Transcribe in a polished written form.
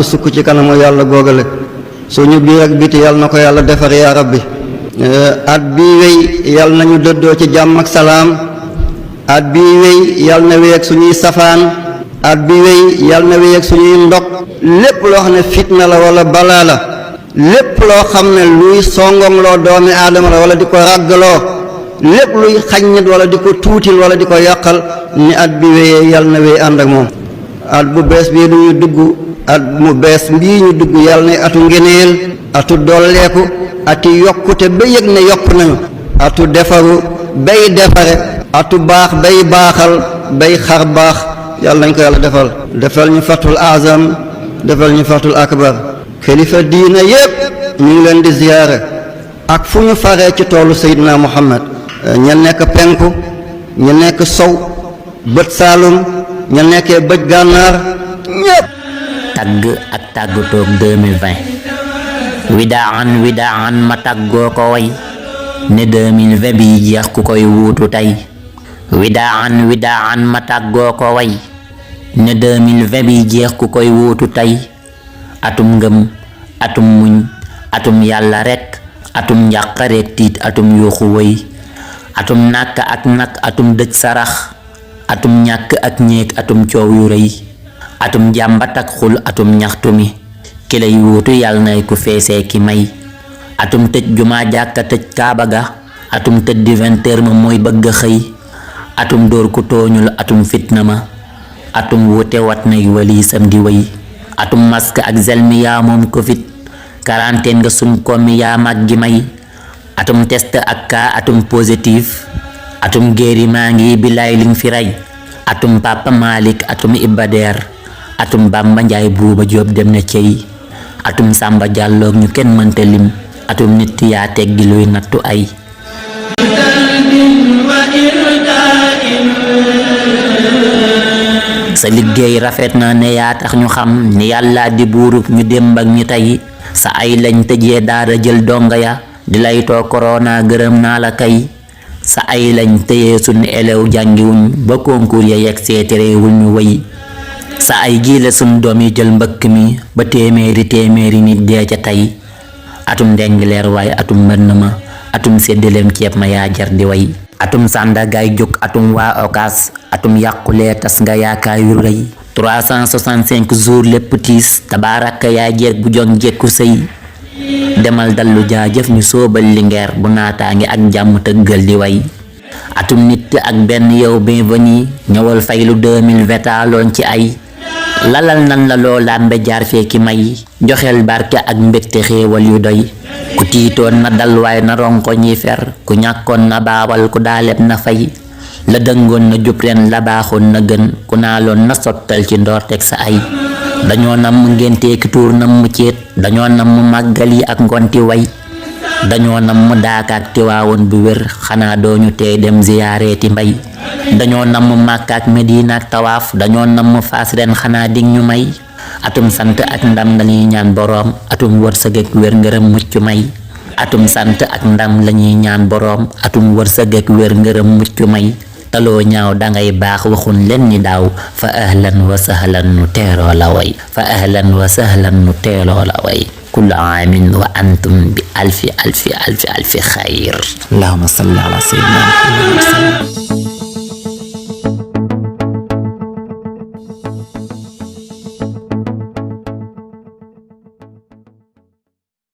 ànd sukk ci kanamu yàlla googale suñu biir ak biti yàlla na ko yàlla defar yaa rabbi. at bii wéy yàlla nañu dëddoo ci jàmm ak salaam. at bii wéy yàlla na wéy ak suñuy safaan. at bii wéy yàlla na wéy ak suñuy ndog. lépp loo xam ne fitna la wala balaa la. lépp loo xam ne luy songongloo doomi aadama la wala di ko ràggaloo. lépp luy xañ nit wala di ko tuutil wala di ko yàqal ni at bi wéyee yàlla na wéy ànd ak moom. at bu bees bii du ñu dugg at mu bees mbii ñu dugg yàlla na atu ngeneel atu dolleeku ati yokkute ba yëg ne yokk nañu atu defaru bay defare atu baax bay baaxal bay xar baax yàlla nañ ko yàlla defal ñu fatul azam defal ñu fatul akbar kilifa diina yépp ñu ngi leen di ziyaare ak fu ñu faree ci toolu Seydina Muhammad ña nekk penku ña nekk sow bët saalum ña nekkee bëj gànnaar ñépp. tagg ak tàggatoog 2020 widaan ma tàggoo ko way ne 2020 bi jeex ku koy wuutu tey widaan ma tàggoo ko way ne 2020 bi jeex ku koy wuutu tey atum ngëm atum muñ atum yàlla rekk atum njàqareek tiit atum yuuxu wëy atum nàkk ak nak atum dëj sarax atum ñàkk ak ñéeg atum coow yu rëy atum jàmbat ak xul atum ñaxtu mi ki lay wuutu yàlla nay ku feesee ki may atum tëj jumaa jàkka tëj kaaba ga atum tëj di 20 heures ma mooy bëgg a xëy atum dóor ku tooñul atum fitna ma atum wuute wat nay waliisam di wëy atum masque ak zel mi yaa moom covid quarantaine nga sun koom mi yaa mag gi may atum test ak kaa atum positif atum géeri maa ngi bilaay liñ fi rey atum papa malik atum ibadeer atum bamba njaay buuba jóob dem na cey atum sàmba jàlloog ñu kenn mënta lim atum nit yaa teggi luy nattu ay sa liggéey rafet na ne yaa tax ñu xam ni yàlla di buurub ñu démb ak ñu tey sa ay lañ tëjee daara jël donga ya di laytoo korona gërëm naa la kay sa ay lañ tëyee suñu elew jàngiwuñ ba concours ya yegg seeterewul ñu wëy sa ay gii la suñ doom yi jël mbëkk mi ba téeméeri nit dee ca tey atum ndengleer waaye atum mbënn ma atum séddaleem ceeb ma yaa jar di way atum sàndagaay jóg atum waa okaas atum yàqulee tas nga yaakaar yu rëy 365 jours lépp tiis tabaaraka yaa jeeg bu jong jekku sëy demal dallu jaajëf ñu soobal lingeer bu naataange ak jàmm tëggal di way atum nit ak benn yow bienvenue ñëwal faylu 2020 taaloon ci ay lalal nan la loo làmbe jaar fee ki may joxeel barke ak mbégte xéewal yu doy ku tiitoon na dal waay na ronko ñi fer ku ñàkkoon na baawal ku daaleb na fay la dëngoon na jub ren la baaxoon na gën ku naaloon na sottal ci ndoorteg sa ay dañoo nam ngénteeki tuur nam mu céet dañoo nam mu màggal yi ak ngonti way dañoo nam mu daakaak tiwaawoon bu wér xanaa dooñu tey dem ziyaareeti mbay dañoo nam mu màkkaak medina ak tawaaf dañoo nam mu faas ren xanaa dig ñu may atum sant ak ndam lañuy ñaan boroom atum wërsëg ak wér ngërëm mucc may atum sant ak ndam lañuy ñaan boroom atum wërsëg ak wér ngërëm mucc may taloo ñaaw dangay baax waxun leen ni daaw fa ahlan wa sahlan nu teeloo la way fa ahlan wa sahlan nu teeloo la way kullu aamin wa antum bi alfi xayr allahumma salli ala sayyidina muhammad